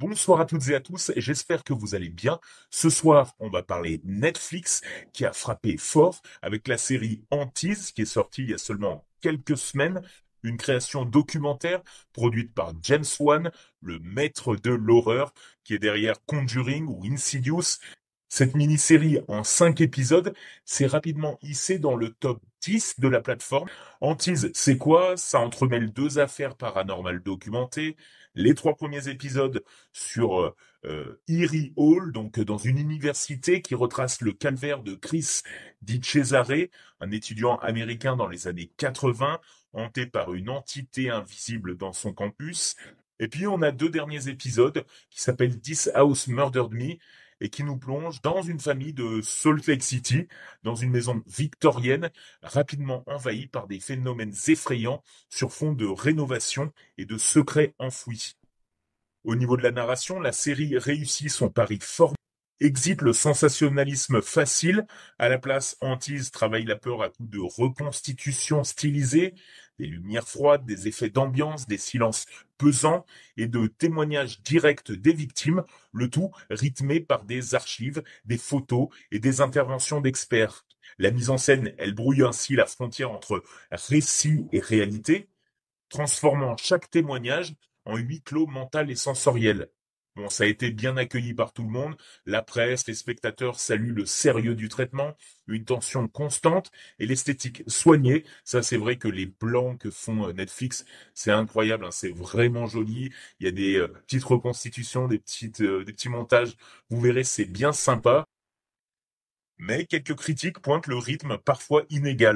Bonsoir à toutes et à tous, j'espère que vous allez bien. Ce soir, on va parler Netflix qui a frappé fort avec la série Antise qui est sortie il y a seulement quelques semaines, une création documentaire produite par James Wan, le maître de l'horreur qui est derrière Conjuring ou Insidious. Cette mini-série en 5 épisodes s'est rapidement hissée dans le top 10 de la plateforme. Antise, c'est quoi? Ça entremêle deux affaires paranormales documentées. Les 3 premiers épisodes sur Erie Hall, donc dans une université qui retrace le calvaire de Chris Di Cesare, un étudiant américain dans les années 80, hanté par une entité invisible dans son campus. Et puis on a 2 derniers épisodes qui s'appellent This House Murdered Me et qui nous plonge dans une famille de Salt Lake City, dans une maison victorienne, rapidement envahie par des phénomènes effrayants sur fond de rénovation et de secrets enfouis. Au niveau de la narration, la série réussit son pari fort, exite le sensationnalisme facile, à la place Antise travaille la peur à coups de reconstitution stylisée, des lumières froides, des effets d'ambiance, des silences pesants et de témoignages directs des victimes, le tout rythmé par des archives, des photos et des interventions d'experts. La mise en scène, elle brouille ainsi la frontière entre récit et réalité, transformant chaque témoignage en huis clos mental et sensoriel. Bon, ça a été bien accueilli par tout le monde. La presse, les spectateurs saluent le sérieux du traitement, une tension constante et l'esthétique soignée. Ça, c'est vrai que les plans que font Netflix, c'est incroyable, hein, c'est vraiment joli. Il y a des petites reconstitutions, des petits montages. Vous verrez, c'est bien sympa. Mais quelques critiques pointent le rythme parfois inégal.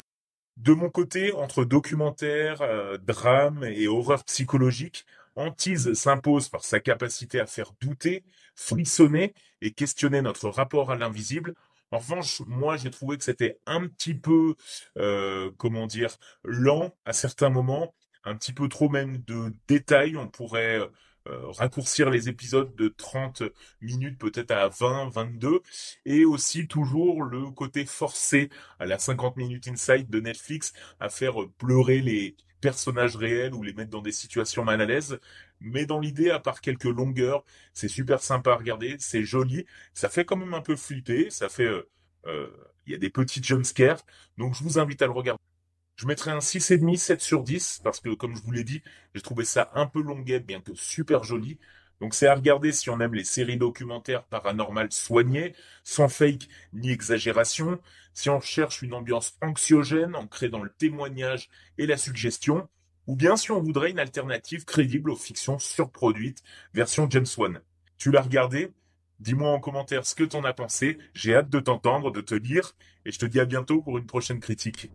De mon côté, entre documentaire, drame et horreur psychologique, Antise s'impose par sa capacité à faire douter, frissonner et questionner notre rapport à l'invisible. En revanche, moi, j'ai trouvé que c'était un petit peu, comment dire, lent à certains moments, un petit peu trop même de détails. On pourrait raccourcir les épisodes de 30 minutes peut-être à 20, 22, et aussi toujours le côté forcé à la 50 minutes inside de Netflix à faire pleurer les personnages réels ou les mettre dans des situations mal à l'aise. Mais dans l'idée, à part quelques longueurs, c'est super sympa à regarder, c'est joli, ça fait quand même un peu flipper, ça fait, euh, il y a des petits jumpscares, donc je vous invite à le regarder. Je mettrais un 6,5, 7 sur 10, parce que, comme je vous l'ai dit, j'ai trouvé ça un peu longuet, bien que super joli. Donc c'est à regarder si on aime les séries documentaires paranormales soignées, sans fake ni exagération, si on cherche une ambiance anxiogène, ancrée dans le témoignage et la suggestion, ou bien si on voudrait une alternative crédible aux fictions surproduites, version James Wan. Tu l'as regardé? Dis-moi en commentaire ce que t'en as pensé, j'ai hâte de t'entendre, de te lire, et je te dis à bientôt pour une prochaine critique.